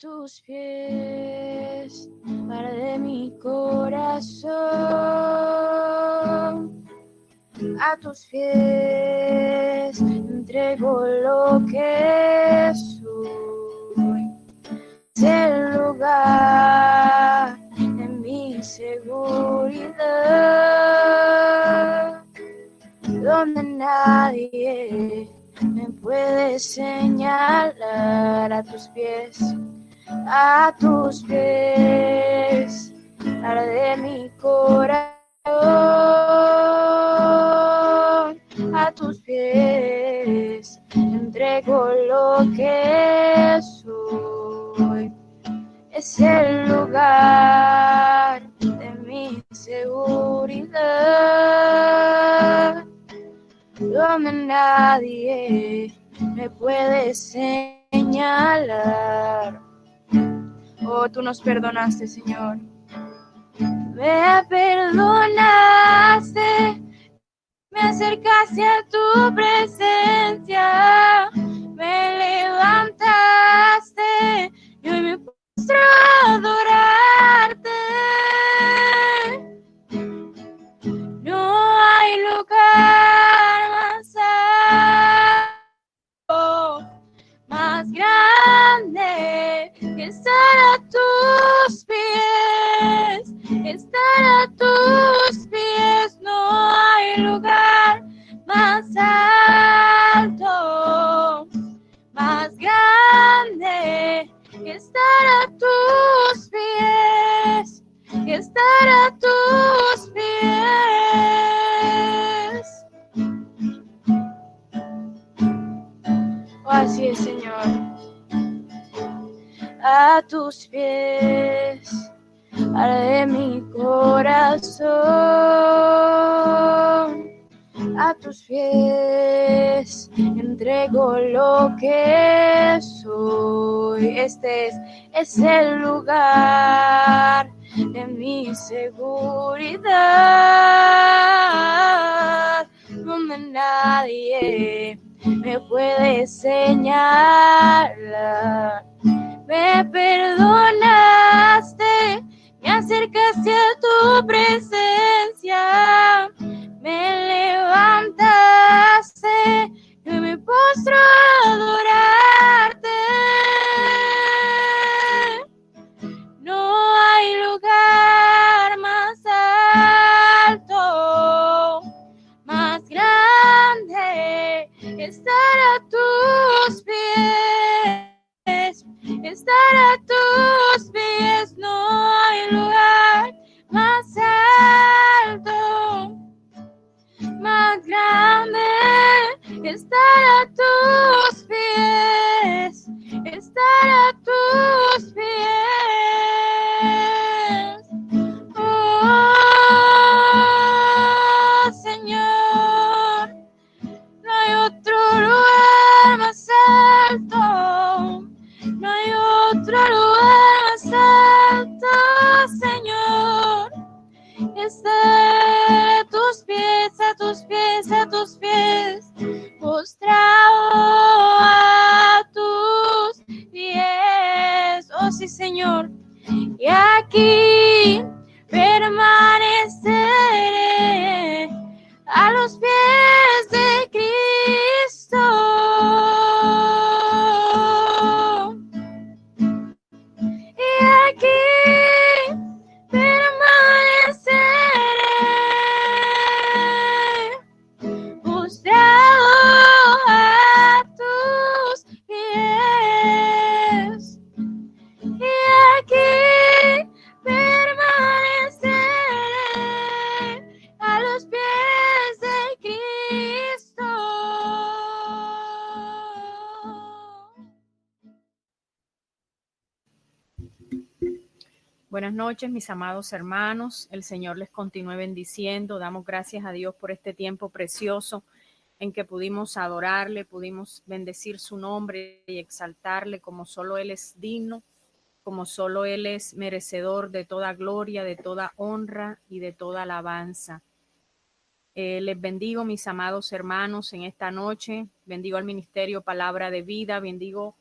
tus pies, para de mi corazón, a tus pies entrego lo que soy. Es el lugar de mi seguridad, donde nadie me puede señalar. A tus pies, arde mi corazón. A tus pies entrego lo que soy. Es el lugar de mi seguridad, donde nadie me puede señalar. Oh, tú nos perdonaste, Señor. Me perdonaste, me acercaste a tu presencia, me levantaste y hoy me postro a adorarte. No hay lugar más alto, más grande que estar a tus pies, estar a tus pies. No hay lugar más alto, más grande que estar a tus pies, que estar a tus pies. Oh, así es, Señor. A tus pies, arde mi corazón. A tus pies entrego lo que soy. Este es el lugar de mi seguridad, donde nadie me puede señalar. Me perdonaste, me acercaste a tu presencia, me levantaste y me postro a adorarte. No hay lugar más alto, más grande que estar a tus pies, estar a tus pies. No hay lugar más alto, más grande que estar a tus pies, estar a tus pies. Oh, Señor, no hay otro lugar más alto, no hay otro lugar más alto, Señor. Estar a tus pies, a tus pies, a tus pies, postrado a tus pies. Oh, sí, Señor. Y aquí permaneceré a los pies de Cristo. Y aquí permaneceré postrado a tus pies. Y aquí permaneceré a los pies de Cristo. Buenas noches, mis amados hermanos. El Señor les continúe bendiciendo. Damos gracias a Dios por este tiempo precioso en que pudimos adorarle, pudimos bendecir su nombre y exaltarle como solo Él es digno, como solo Él es merecedor de toda gloria, de toda honra y de toda alabanza. Les bendigo, mis amados hermanos, en esta noche. Bendigo al Ministerio Palabra de Vida. Bendigo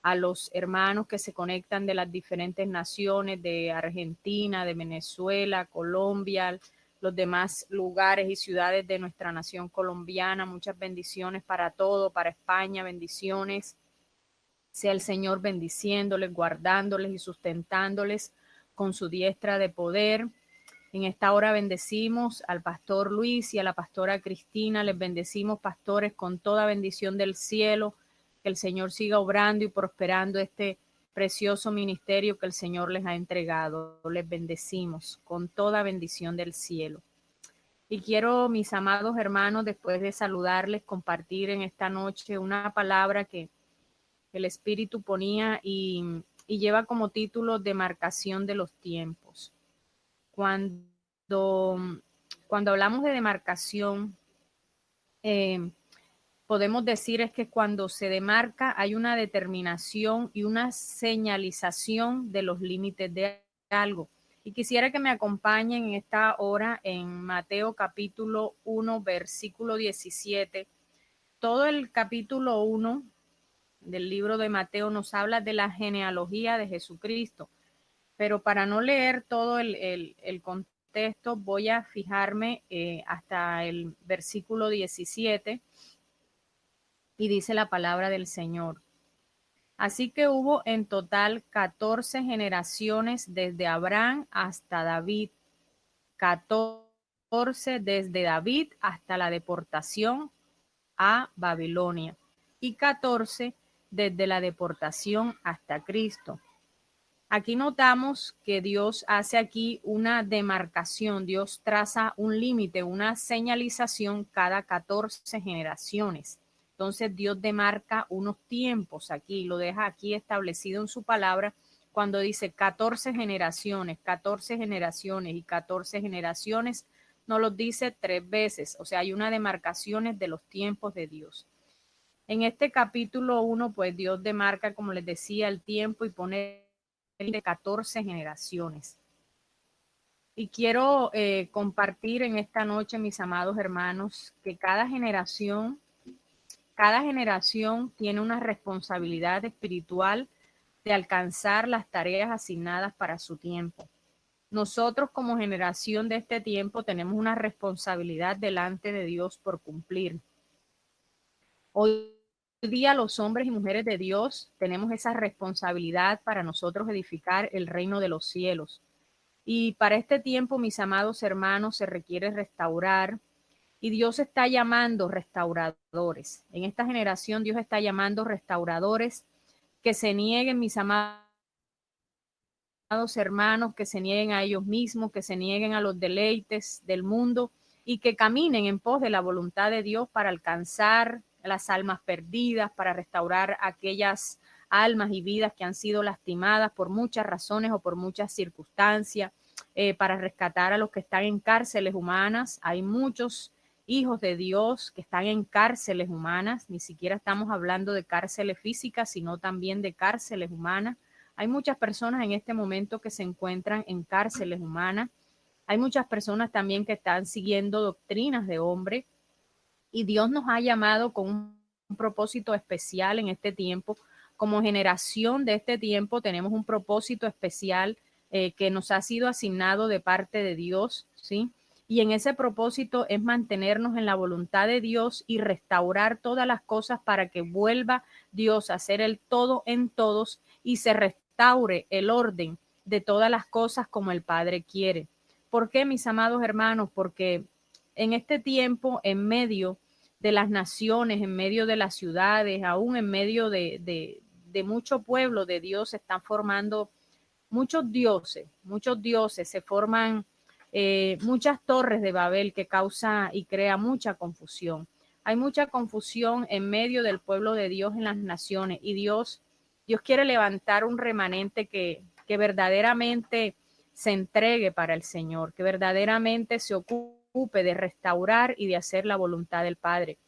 a los hermanos que se conectan de las diferentes naciones, de Argentina, de Venezuela, Colombia, los demás lugares y ciudades de nuestra nación colombiana. Muchas bendiciones para todo, para España, bendiciones. Sea el Señor bendiciéndoles, guardándoles y sustentándoles con su diestra de poder. En esta hora bendecimos al pastor Luis y a la pastora Cristina. Les bendecimos, pastores, con toda bendición del cielo. Que el Señor siga obrando y prosperando este precioso ministerio que el Señor les ha entregado. Les bendecimos con toda bendición del cielo. Y quiero, mis amados hermanos, después de saludarles, compartir en esta noche una palabra que el Espíritu ponía y lleva como título demarcación de los tiempos. Cuando hablamos de demarcación, podemos decir es que cuando se demarca hay una determinación y una señalización de los límites de algo. Y quisiera que me acompañen en esta hora en Mateo capítulo 1, versículo 17. Todo el capítulo 1 del libro de Mateo nos habla de la genealogía de Jesucristo. Pero para no leer todo el contexto, voy a fijarme hasta el versículo 17 y dice la palabra del Señor. Así que hubo en total 14 generaciones desde Abraham hasta David, 14 desde David hasta la deportación a Babilonia y 14 desde la deportación hasta Cristo. Aquí notamos que Dios hace aquí una demarcación, Dios traza un límite, una señalización cada 14 generaciones. Entonces Dios demarca unos tiempos aquí, lo deja aquí establecido en su palabra cuando dice 14 generaciones y 14 generaciones, no los dice 3 veces, o sea, hay una demarcación de los tiempos de Dios. En este capítulo 1, pues Dios demarca, como les decía, el tiempo y pone de 14 generaciones. Y quiero compartir en esta noche, mis amados hermanos, que cada generación tiene una responsabilidad espiritual de alcanzar las tareas asignadas para su tiempo. Nosotros como generación de este tiempo tenemos una responsabilidad delante de Dios por cumplir. Hoy día los hombres y mujeres de Dios tenemos esa responsabilidad para nosotros edificar el reino de los cielos. Y para este tiempo, mis amados hermanos, se requiere restaurar y Dios está llamando restauradores. En esta generación Dios está llamando restauradores que se nieguen, mis amados hermanos, que se nieguen a ellos mismos, que se nieguen a los deleites del mundo y que caminen en pos de la voluntad de Dios para alcanzar las almas perdidas, para restaurar aquellas almas y vidas que han sido lastimadas por muchas razones o por muchas circunstancias, para rescatar a los que están en cárceles humanas. Hay muchos hijos de Dios que están en cárceles humanas, ni siquiera estamos hablando de cárceles físicas, sino también de cárceles humanas. Hay muchas personas en este momento que se encuentran en cárceles humanas. Hay muchas personas también que están siguiendo doctrinas de hombre y Dios nos ha llamado con un propósito especial en este tiempo. Como generación de este tiempo tenemos un propósito especial que nos ha sido asignado de parte de Dios, ¿sí? Y en ese propósito es mantenernos en la voluntad de Dios y restaurar todas las cosas para que vuelva Dios a ser el todo en todos y se restaure el orden de todas las cosas como el Padre quiere. ¿Por qué, mis amados hermanos? Porque en este tiempo, en medio de las naciones, en medio de las ciudades, aún en medio de mucho pueblo de Dios, se están formando muchos dioses, se forman muchas torres de Babel que causa y crea mucha confusión. Hay mucha confusión en medio del pueblo de Dios en las naciones y Dios quiere levantar un remanente que verdaderamente se entregue para el Señor, que verdaderamente se ocupe de restaurar y de hacer la voluntad del Padre.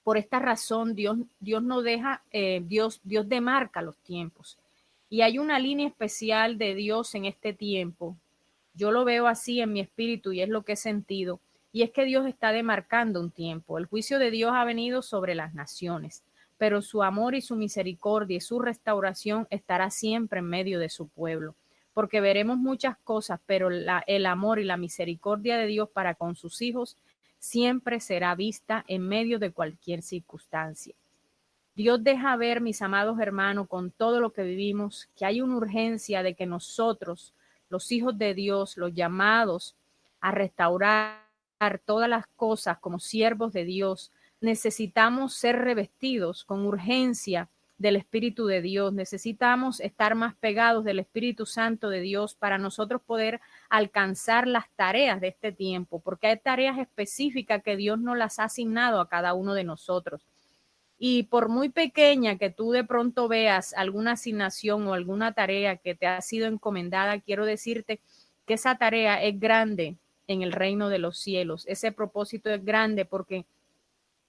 Por esta razón, Dios no deja, Dios demarca los tiempos. Y hay una línea especial de Dios en este tiempo. Yo lo veo así en mi espíritu y es lo que he sentido. Y es que Dios está demarcando un tiempo. El juicio de Dios ha venido sobre las naciones. pero su amor y su misericordia y su restauración estará siempre en medio de su pueblo. Porque veremos muchas cosas, pero el amor y la misericordia de Dios para con sus hijos siempre será vista en medio de cualquier circunstancia. Dios deja ver, mis amados hermanos, con todo lo que vivimos, que hay una urgencia de que nosotros, los hijos de Dios, los llamados a restaurar todas las cosas como siervos de Dios, necesitamos ser revestidos con urgencia del Espíritu de Dios. Necesitamos estar más pegados del Espíritu Santo de Dios para nosotros poder alcanzar las tareas de este tiempo, porque hay tareas específicas que Dios nos las ha asignado a cada uno de nosotros. Y por muy pequeña que tú de pronto veas alguna asignación o alguna tarea que te ha sido encomendada, quiero decirte que esa tarea es grande en el reino de los cielos. Ese propósito es grande porque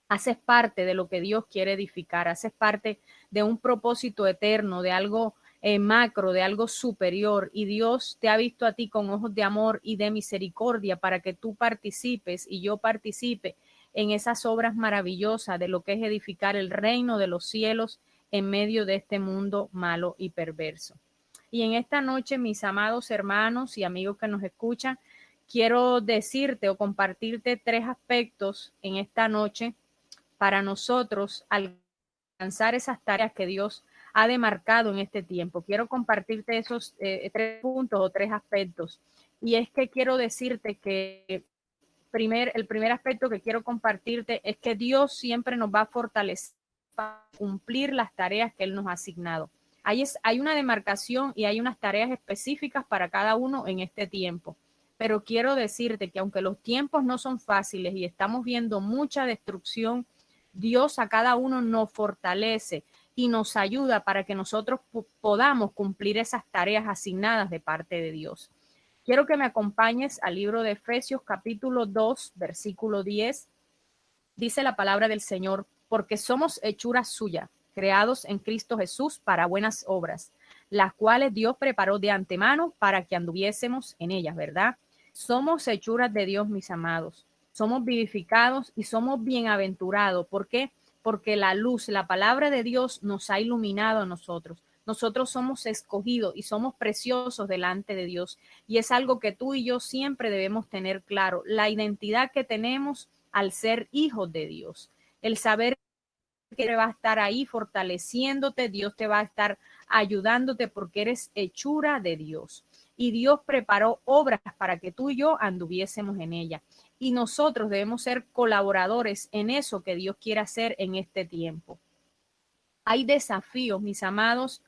haces parte de lo que Dios quiere edificar, haces parte de un propósito eterno, de algo macro, de algo superior, y Dios te ha visto a ti con ojos de amor y de misericordia para que tú participes y yo participe en esas obras maravillosas de lo que es edificar el reino de los cielos en medio de este mundo malo y perverso. Y en esta noche, mis amados hermanos y amigos que nos escuchan, quiero decirte o compartirte 3 aspectos en esta noche para nosotros alcanzar esas tareas que Dios ha demarcado en este tiempo. Quiero compartirte esos 3 puntos o 3 aspectos. Y es que quiero decirte que el primer aspecto que quiero compartirte es que Dios siempre nos va a fortalecer para cumplir las tareas que Él nos ha asignado. Hay una demarcación y hay unas tareas específicas para cada uno en este tiempo. Pero quiero decirte que aunque los tiempos no son fáciles y estamos viendo mucha destrucción, Dios a cada uno nos fortalece y nos ayuda para que nosotros podamos cumplir esas tareas asignadas de parte de Dios. Quiero que me acompañes al libro de Efesios capítulo 2, versículo 10. Dice la palabra del Señor, porque somos hechura suya, creados en Cristo Jesús para buenas obras, las cuales Dios preparó de antemano para que anduviésemos en ellas, ¿verdad? Somos hechuras de Dios, mis amados. Somos vivificados y somos bienaventurados. ¿Por qué? Porque la luz, la palabra de Dios nos ha iluminado a nosotros. Nosotros somos escogidos y somos preciosos delante de Dios. Y es algo que tú y yo siempre debemos tener claro. La identidad que tenemos al ser hijos de Dios. El saber que va a estar ahí fortaleciéndote, Dios te va a estar ayudándote porque eres hechura de Dios. Y Dios preparó obras para que tú y yo anduviésemos en ella. Y nosotros debemos ser colaboradores en eso que Dios quiere hacer en este tiempo. Hay desafíos, mis amados.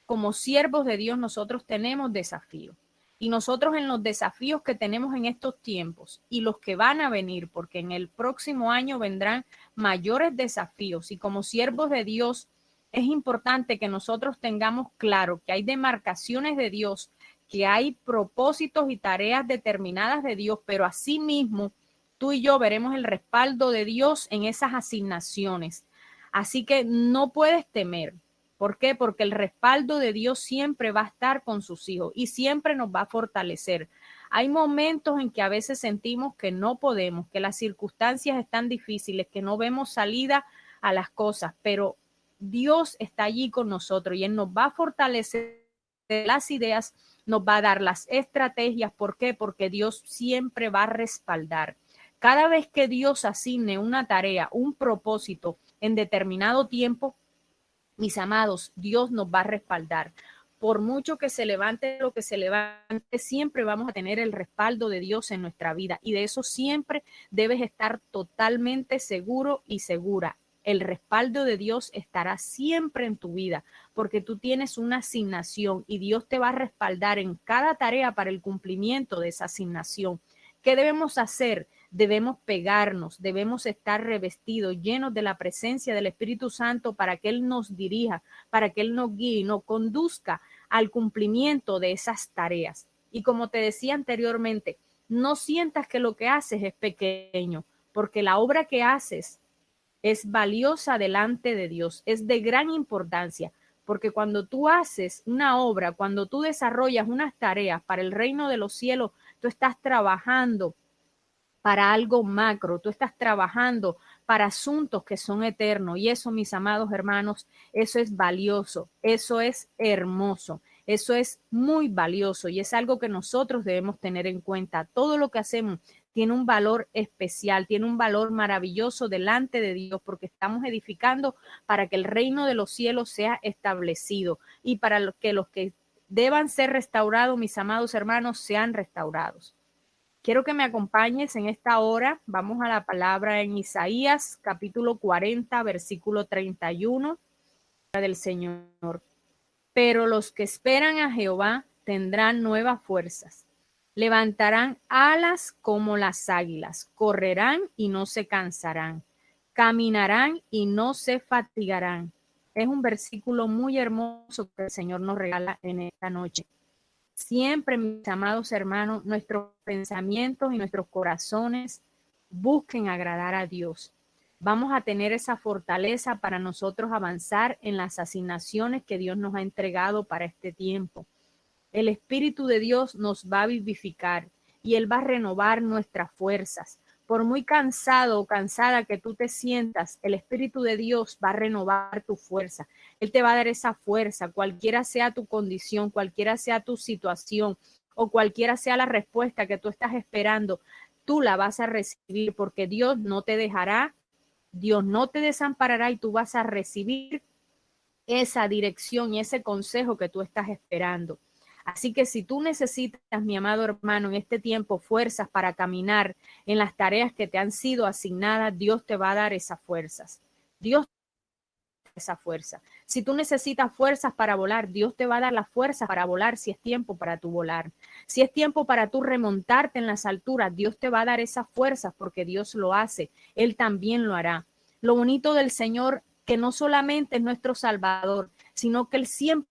Como siervos de Dios, nosotros tenemos desafíos. Y nosotros en los desafíos que tenemos en estos tiempos y los que van a venir, porque en el próximo año vendrán mayores desafíos. Y como siervos de Dios, es importante que nosotros tengamos claro que hay demarcaciones de Dios, que hay propósitos y tareas determinadas de Dios, pero asimismo tú y yo veremos el respaldo de Dios en esas asignaciones. Así que no puedes temer. ¿Por qué? Porque el respaldo de Dios siempre va a estar con sus hijos y siempre nos va a fortalecer. Hay momentos en que a veces sentimos que no podemos, que las circunstancias están difíciles, que no vemos salida a las cosas, pero Dios está allí con nosotros y Él nos va a fortalecer las ideas, nos va a dar las estrategias. ¿Por qué? Porque Dios siempre va a respaldar. Cada vez que Dios asigne una tarea, un propósito en determinado tiempo, mis amados, Dios nos va a respaldar. Por mucho que se levante lo que se levante, siempre vamos a tener el respaldo de Dios en nuestra vida. Y de eso siempre debes estar totalmente seguro y segura. El respaldo de Dios estará siempre en tu vida, porque tú tienes una asignación y Dios te va a respaldar en cada tarea para el cumplimiento de esa asignación. ¿Qué debemos hacer? Debemos pegarnos, debemos estar revestidos, llenos de la presencia del Espíritu Santo para que Él nos dirija, para que Él nos guíe y nos conduzca al cumplimiento de esas tareas. Y como te decía anteriormente, no sientas que lo que haces es pequeño, porque la obra que haces es valiosa delante de Dios, es de gran importancia, porque cuando tú haces una obra, cuando tú desarrollas unas tareas para el reino de los cielos, tú estás trabajando para algo macro, tú estás trabajando para asuntos que son eternos. Y eso, mis amados hermanos, eso es valioso, eso es hermoso, eso es muy valioso y es algo que nosotros debemos tener en cuenta. Todo lo que hacemos tiene un valor especial, tiene un valor maravilloso delante de Dios, porque estamos edificando para que el reino de los cielos sea establecido y para que los que deban ser restaurados, mis amados hermanos, sean restaurados. Quiero que me acompañes en esta hora. Vamos a la palabra en Isaías, capítulo 40, versículo 31 del Señor. Pero los que esperan a Jehová tendrán nuevas fuerzas. Levantarán alas como las águilas, correrán y no se cansarán, caminarán y no se fatigarán. Es un versículo muy hermoso que el Señor nos regala en esta noche. Siempre, mis amados hermanos, nuestros pensamientos y nuestros corazones busquen agradar a Dios. Vamos a tener esa fortaleza para nosotros avanzar en las asignaciones que Dios nos ha entregado para este tiempo. El Espíritu de Dios nos va a vivificar y Él va a renovar nuestras fuerzas. Por muy cansado o cansada que tú te sientas, el Espíritu de Dios va a renovar tu fuerza. Él te va a dar esa fuerza, cualquiera sea tu condición, cualquiera sea tu situación o cualquiera sea la respuesta que tú estás esperando, tú la vas a recibir porque Dios no te dejará, Dios no te desamparará y tú vas a recibir esa dirección y ese consejo que tú estás esperando. Así que si tú necesitas, mi amado hermano, en este tiempo fuerzas para caminar en las tareas que te han sido asignadas, Dios te va a dar esas fuerzas. Dios te va a dar esa fuerza. Si tú necesitas fuerzas para volar, Dios te va a dar las fuerzas para volar si es tiempo para tú volar. Si es tiempo para tú remontarte en las alturas, Dios te va a dar esas fuerzas porque Dios lo hace. Él también lo hará. Lo bonito del Señor, que no solamente es nuestro Salvador, sino que Él siempre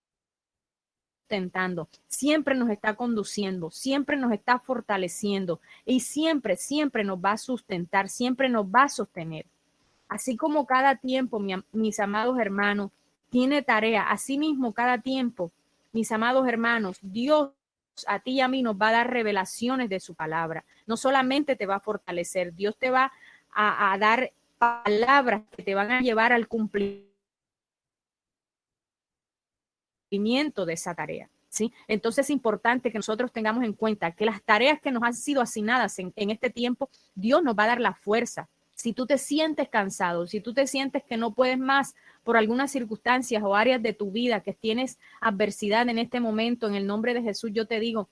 sustentando, siempre nos está conduciendo, siempre nos está fortaleciendo y siempre, siempre nos va a sustentar, siempre nos va a sostener. Así como cada tiempo, mis amados hermanos, tiene tarea, así mismo cada tiempo, mis amados hermanos, Dios a ti y a mí nos va a dar revelaciones de su palabra. No solamente te va a fortalecer, Dios te va a dar palabras que te van a llevar al cumplimiento de esa tarea. ¿Sí? Entonces es importante que nosotros tengamos en cuenta que las tareas que nos han sido asignadas en este tiempo, Dios nos va a dar la fuerza. Si tú te sientes cansado, si tú te sientes que no puedes más por algunas circunstancias o áreas de tu vida que tienes adversidad en este momento, en el nombre de Jesús, yo te digo,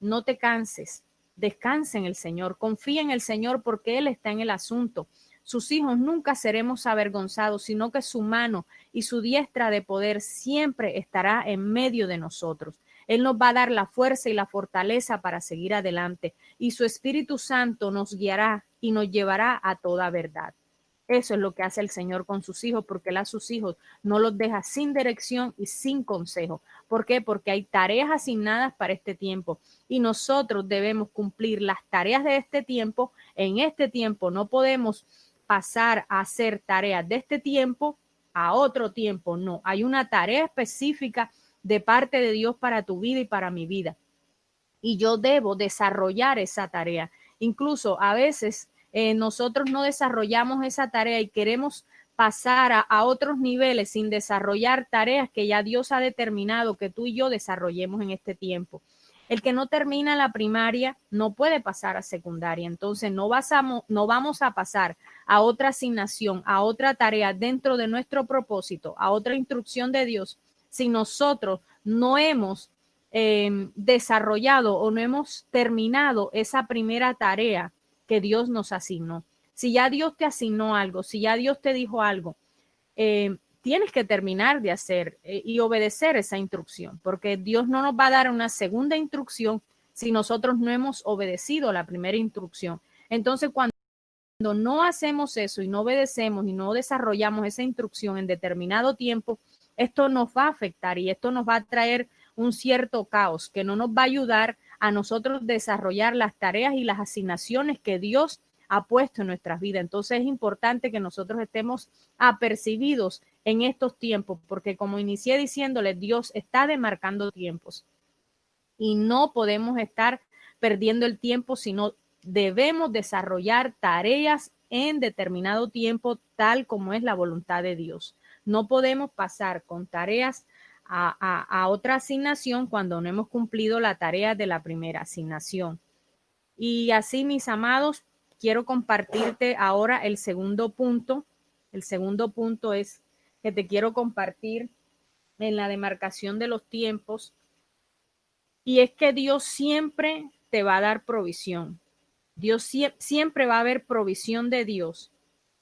no te canses, descansa en el Señor, confía en el Señor porque Él está en el asunto. Sus hijos nunca seremos avergonzados, sino que su mano y su diestra de poder siempre estará en medio de nosotros. Él nos va a dar la fuerza y la fortaleza para seguir adelante y su Espíritu Santo nos guiará y nos llevará a toda verdad. Eso es lo que hace el Señor con sus hijos, porque Él a sus hijos no los deja sin dirección y sin consejo. ¿Por qué? Porque hay tareas asignadas para este tiempo y nosotros debemos cumplir las tareas de este tiempo. En este tiempo no podemos pasar a hacer tareas de este tiempo a otro tiempo. No, hay una tarea específica de parte de Dios para tu vida y para mi vida. Y yo debo desarrollar esa tarea. Incluso a veces nosotros no desarrollamos esa tarea y queremos pasar a otros niveles sin desarrollar tareas que ya Dios ha determinado que tú y yo desarrollemos en este tiempo. El que no termina la primaria no puede pasar a secundaria, entonces no vamos a pasar a otra asignación, a otra tarea dentro de nuestro propósito, a otra instrucción de Dios, si nosotros no hemos desarrollado o no hemos terminado esa primera tarea que Dios nos asignó. Si ya Dios te asignó algo, si ya Dios te dijo algo, tienes que terminar de hacer y obedecer esa instrucción, porque Dios no nos va a dar una segunda instrucción si nosotros no hemos obedecido la primera instrucción. Entonces, cuando no hacemos eso y no obedecemos y no desarrollamos esa instrucción en determinado tiempo, esto nos va a afectar y esto nos va a traer un cierto caos que no nos va a ayudar a nosotros desarrollar las tareas y las asignaciones que Dios ha puesto en nuestras vidas. Entonces es importante que nosotros estemos apercibidos en estos tiempos, porque como inicié diciéndoles, Dios está demarcando tiempos y no podemos estar perdiendo el tiempo, sino debemos desarrollar tareas en determinado tiempo, tal como es la voluntad de Dios. No podemos pasar con tareas a otra asignación cuando no hemos cumplido la tarea de la primera asignación. Y así, mis amados, quiero compartirte ahora el segundo punto. El segundo punto es que te quiero compartir en la demarcación de los tiempos, y es que Dios siempre te va a dar provisión. Dios siempre va a haber provisión de Dios.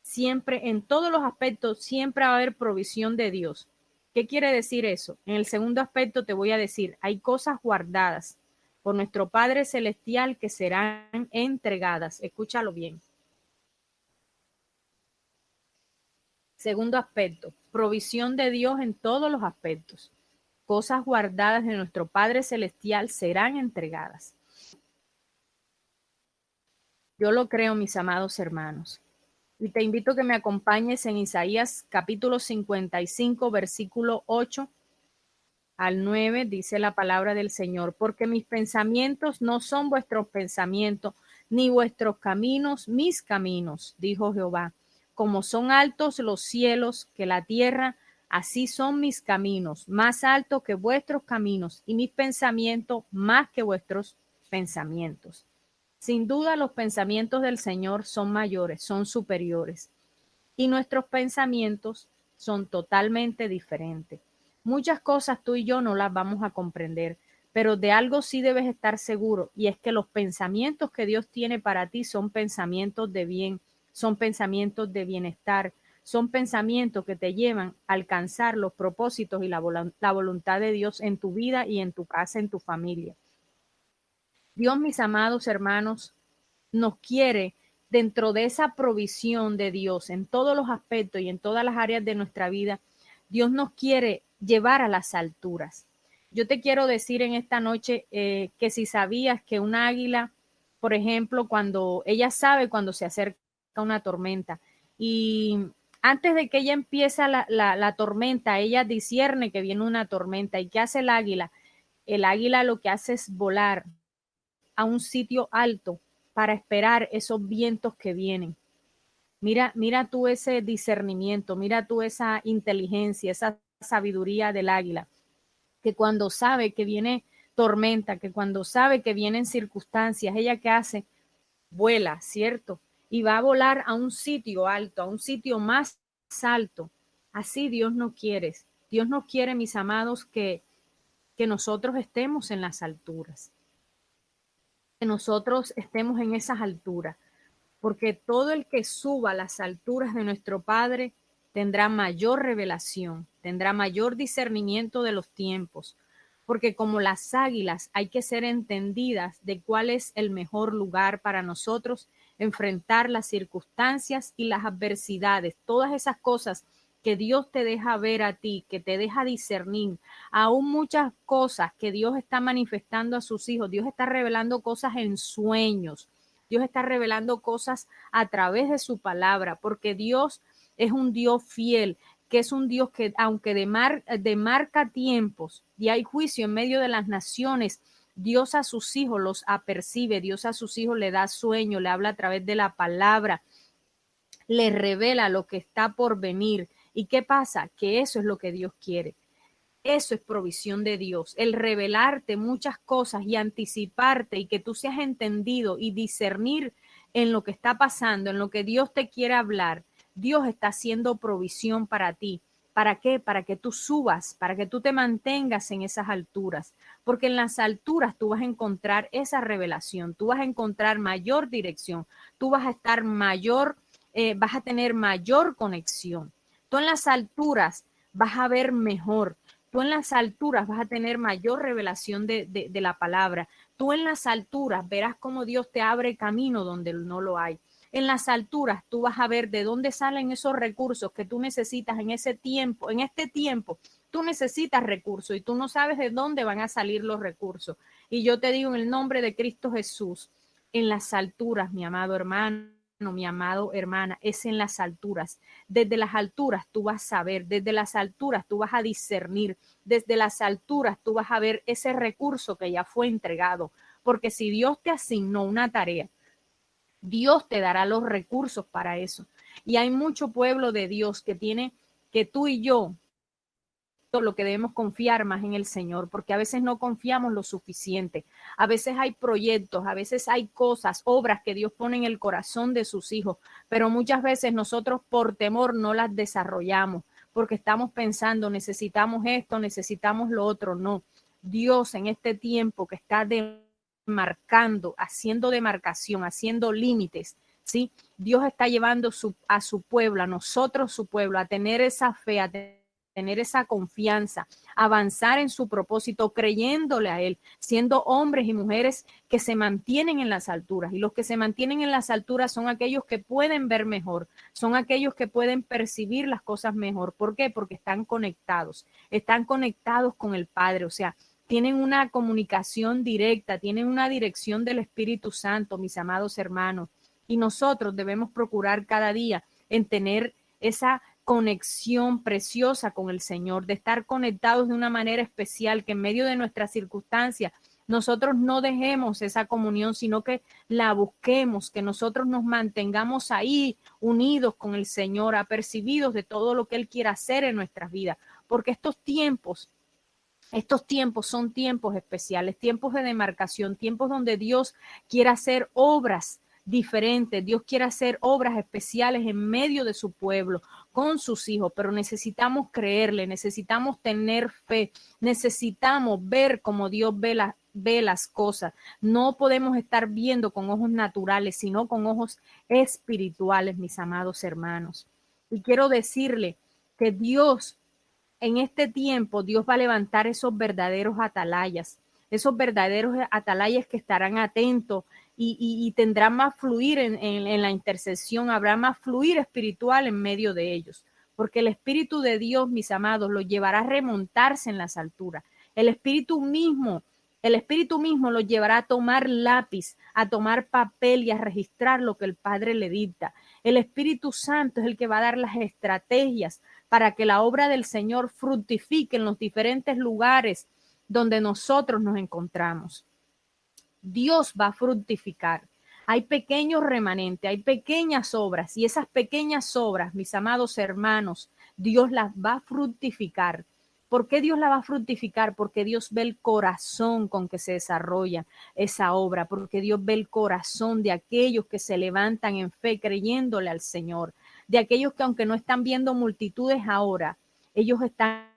Siempre, en todos los aspectos, siempre va a haber provisión de Dios. ¿Qué quiere decir eso? En el segundo aspecto te voy a decir, hay cosas guardadas por nuestro Padre Celestial que serán entregadas. Escúchalo bien. Segundo aspecto, provisión de Dios en todos los aspectos. Cosas guardadas de nuestro Padre Celestial serán entregadas. Yo lo creo, mis amados hermanos. Y te invito a que me acompañes en Isaías capítulo 55, versículo 8 al 9, dice la palabra del Señor, porque mis pensamientos no son vuestros pensamientos, ni vuestros caminos mis caminos, dijo Jehová. Como son altos los cielos que la tierra, así son mis caminos, más altos que vuestros caminos, y mis pensamientos más que vuestros pensamientos. Sin duda, los pensamientos del Señor son mayores, son superiores, y nuestros pensamientos son totalmente diferentes. Muchas cosas tú y yo no las vamos a comprender, pero de algo sí debes estar seguro, y es que los pensamientos que Dios tiene para ti son pensamientos de bien, son pensamientos de bienestar, son pensamientos que te llevan a alcanzar los propósitos y la voluntad de Dios en tu vida y en tu casa, en tu familia. Dios, mis amados hermanos, nos quiere dentro de esa provisión de Dios en todos los aspectos y en todas las áreas de nuestra vida. Dios nos quiere llevar a las alturas. Yo te quiero decir en esta noche que si sabías que un águila, por ejemplo, cuando ella sabe cuando se acerca una tormenta, y antes de que ella empieza la tormenta, ella discierne que viene una tormenta. ¿Y qué hace el águila? El águila lo que hace es volar a un sitio alto para esperar esos vientos que vienen. Mira tú ese discernimiento, mira tú esa inteligencia, esa sabiduría del águila, que cuando sabe que viene tormenta, que cuando sabe que vienen circunstancias, ella ¿qué hace? Vuela, ¿cierto? Y va a volar a un sitio alto, a un sitio más alto. Así Dios no quiere. Dios no quiere, mis amados, que nosotros estemos en las alturas, que nosotros estemos en esas alturas, porque todo el que suba a las alturas de nuestro Padre tendrá mayor revelación, tendrá mayor discernimiento de los tiempos, porque como las águilas hay que ser entendidas de cuál es el mejor lugar para nosotros enfrentar las circunstancias y las adversidades, todas esas cosas que Dios te deja ver a ti, que te deja discernir, aún muchas cosas que Dios está manifestando a sus hijos. Dios está revelando cosas en sueños, Dios está revelando cosas a través de su palabra, porque Dios es un Dios fiel, que es un Dios que aunque demarca tiempos y hay juicio en medio de las naciones, Dios a sus hijos los apercibe, Dios a sus hijos le da sueño, le habla a través de la palabra, le revela lo que está por venir. ¿Y qué pasa? Que eso es lo que Dios quiere. Eso es provisión de Dios, el revelarte muchas cosas y anticiparte y que tú seas entendido y discernir en lo que está pasando, en lo que Dios te quiere hablar. Dios está haciendo provisión para ti. ¿Para qué? Para que tú subas, para que tú te mantengas en esas alturas, porque en las alturas tú vas a encontrar esa revelación, tú vas a encontrar mayor dirección, tú vas a estar vas a tener mayor conexión. Tú en las alturas vas a ver mejor. Tú en las alturas vas a tener mayor revelación de la palabra. Tú en las alturas verás cómo Dios te abre camino donde no lo hay. En las alturas tú vas a ver de dónde salen esos recursos que tú necesitas en ese tiempo. En este tiempo tú necesitas recursos y tú no sabes de dónde van a salir los recursos. Y yo te digo en el nombre de Cristo Jesús, en las alturas, mi amado hermano, mi amado hermana, es en las alturas. Desde las alturas tú vas a ver, desde las alturas tú vas a discernir, desde las alturas tú vas a ver ese recurso que ya fue entregado. Porque si Dios te asignó una tarea, Dios te dará los recursos para eso. Y hay mucho pueblo de Dios que tú y yo, lo que debemos confiar más en el Señor, porque a veces no confiamos lo suficiente. A veces hay proyectos, a veces hay cosas, obras que Dios pone en el corazón de sus hijos, pero muchas veces nosotros por temor no las desarrollamos, porque estamos pensando, necesitamos esto, necesitamos lo otro. No, Dios en este tiempo que está demarcando, haciendo demarcación, haciendo límites, ¿sí? Dios está llevando a su pueblo, a nosotros su pueblo, a tener esa fe, a tener esa confianza, avanzar en su propósito, creyéndole a Él, siendo hombres y mujeres que se mantienen en las alturas. Y los que se mantienen en las alturas son aquellos que pueden ver mejor, son aquellos que pueden percibir las cosas mejor. ¿Por qué? Porque están conectados con el Padre, o sea, tienen una comunicación directa, tienen una dirección del Espíritu Santo, mis amados hermanos. Y nosotros debemos procurar cada día en tener esa conexión preciosa con el Señor, de estar conectados de una manera especial, que en medio de nuestras circunstancias nosotros no dejemos esa comunión, sino que la busquemos, que nosotros nos mantengamos ahí unidos con el Señor, apercibidos de todo lo que Él quiere hacer en nuestras vidas, porque estos tiempos son tiempos especiales, tiempos de demarcación, tiempos donde Dios quiere hacer obras diferentes, Dios quiere hacer obras especiales en medio de su pueblo, con sus hijos, pero necesitamos creerle, necesitamos tener fe, necesitamos ver como Dios ve las cosas. No podemos estar viendo con ojos naturales, sino con ojos espirituales, mis amados hermanos. Y quiero decirle que Dios en este tiempo Dios va a levantar esos verdaderos atalayas que estarán atentos y tendrán más fluir en la intercesión, habrá más fluir espiritual en medio de ellos, porque el Espíritu de Dios, mis amados, los llevará a remontarse en las alturas. El Espíritu mismo los llevará a tomar lápiz, a tomar papel y a registrar lo que el Padre le dicta. El Espíritu Santo es el que va a dar las estrategias para que la obra del Señor fructifique en los diferentes lugares donde nosotros nos encontramos. Dios va a fructificar. Hay pequeños remanentes, hay pequeñas obras, y esas pequeñas obras, mis amados hermanos, Dios las va a fructificar. ¿Por qué Dios la va a fructificar? Porque Dios ve el corazón con que se desarrolla esa obra, porque Dios ve el corazón de aquellos que se levantan en fe creyéndole al Señor, de aquellos que aunque no están viendo multitudes ahora, ellos están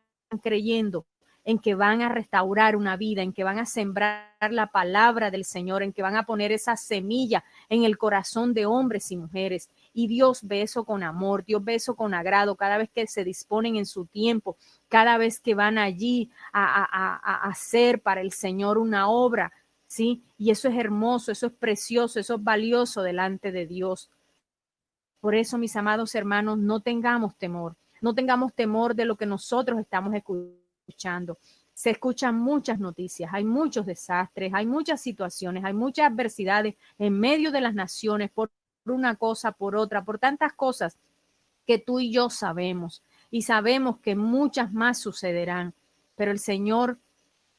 creyendo en que van a restaurar una vida, en que van a sembrar la palabra del Señor, en que van a poner esa semilla en el corazón de hombres y mujeres. Y Dios ve eso con amor, Dios ve eso con agrado, cada vez que se disponen en su tiempo, cada vez que van allí a hacer para el Señor una obra, ¿sí? Y eso es hermoso, eso es precioso, eso es valioso delante de Dios. Por eso, mis amados hermanos, no tengamos temor de lo que nosotros estamos escuchando. Se escuchan muchas noticias, hay muchos desastres, hay muchas situaciones, hay muchas adversidades en medio de las naciones por una cosa, por otra, por tantas cosas que tú y yo sabemos y sabemos que muchas más sucederán, pero el Señor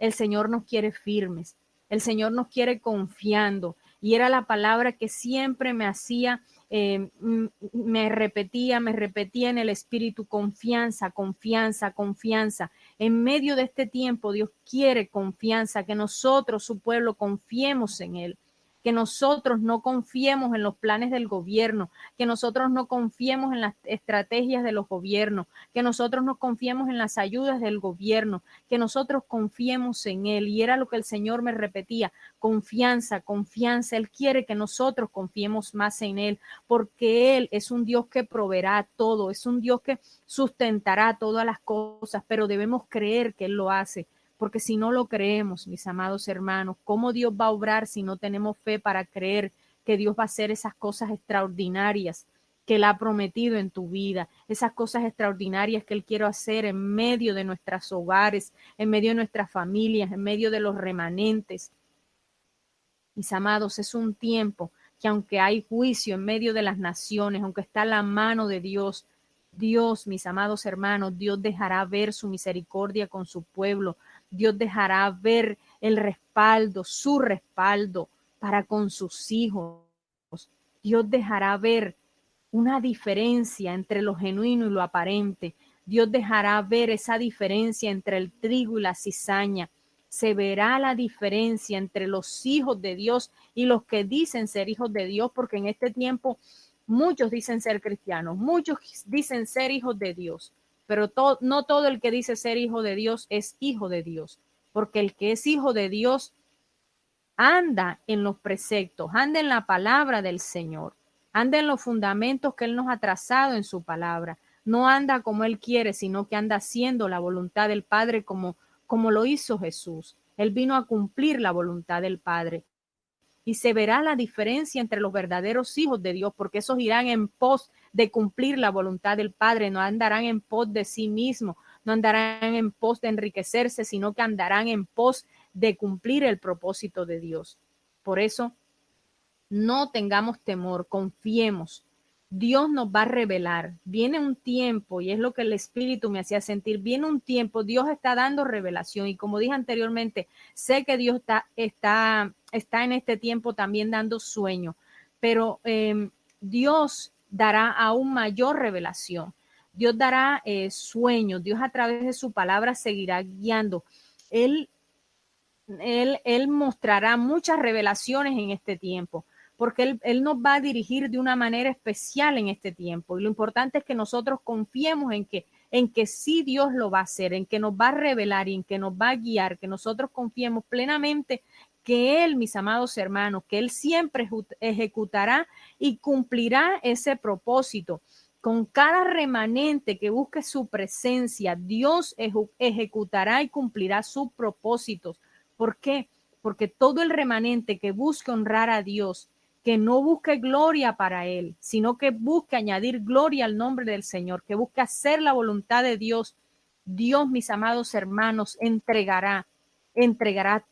nos quiere firmes, el Señor nos quiere confiando, y era la palabra que siempre me hacía, me repetía en el espíritu: confianza, confianza, confianza. En medio de este tiempo Dios quiere confianza, que nosotros, su pueblo, confiemos en Él, que nosotros no confiemos en los planes del gobierno, que nosotros no confiemos en las estrategias de los gobiernos, que nosotros no confiemos en las ayudas del gobierno, que nosotros confiemos en Él. Y era lo que el Señor me repetía: confianza, confianza. Él quiere que nosotros confiemos más en Él, porque Él es un Dios que proveerá todo, es un Dios que sustentará todas las cosas, pero debemos creer que Él lo hace. Porque si no lo creemos, mis amados hermanos, ¿cómo Dios va a obrar si no tenemos fe para creer que Dios va a hacer esas cosas extraordinarias que Él ha prometido en tu vida? Esas cosas extraordinarias que Él quiere hacer en medio de nuestros hogares, en medio de nuestras familias, en medio de los remanentes. Mis amados, es un tiempo que aunque hay juicio en medio de las naciones, aunque está la mano de Dios, mis amados hermanos, Dios dejará ver su misericordia con su pueblo. Dios dejará ver el respaldo, su respaldo para con sus hijos. Dios dejará ver una diferencia entre lo genuino y lo aparente. Dios dejará ver esa diferencia entre el trigo y la cizaña. Se verá la diferencia entre los hijos de Dios y los que dicen ser hijos de Dios, porque en este tiempo muchos dicen ser cristianos, muchos dicen ser hijos de Dios, pero no todo el que dice ser hijo de Dios es hijo de Dios, porque el que es hijo de Dios anda en los preceptos, anda en la palabra del Señor, anda en los fundamentos que Él nos ha trazado en su palabra. No anda como Él quiere, sino que anda haciendo la voluntad del Padre como lo hizo Jesús. Él vino a cumplir la voluntad del Padre. Y se verá la diferencia entre los verdaderos hijos de Dios, porque esos irán en pos de cumplir la voluntad del Padre, no andarán en pos de sí mismos, no andarán en pos de enriquecerse, sino que andarán en pos de cumplir el propósito de Dios. Por eso, no tengamos temor, confiemos. Dios nos va a revelar. Viene un tiempo, y es lo que el Espíritu me hacía sentir, viene un tiempo, Dios está dando revelación. Y como dije anteriormente, sé que Dios está en este tiempo también dando sueño, pero Dios dará aún mayor revelación. Dios dará sueños. Dios a través de su palabra seguirá guiando. Él mostrará muchas revelaciones en este tiempo, porque él nos va a dirigir de una manera especial en este tiempo. Y lo importante es que nosotros confiemos en que sí Dios lo va a hacer, en que nos va a revelar y en que nos va a guiar, que nosotros confiemos plenamente que Él, mis amados hermanos, que Él siempre ejecutará y cumplirá ese propósito. Con cada remanente que busque su presencia, Dios ejecutará y cumplirá sus propósitos. ¿Por qué? Porque todo el remanente que busque honrar a Dios, que no busque gloria para Él, sino que busque añadir gloria al nombre del Señor, que busque hacer la voluntad de Dios, Dios, mis amados hermanos, entregará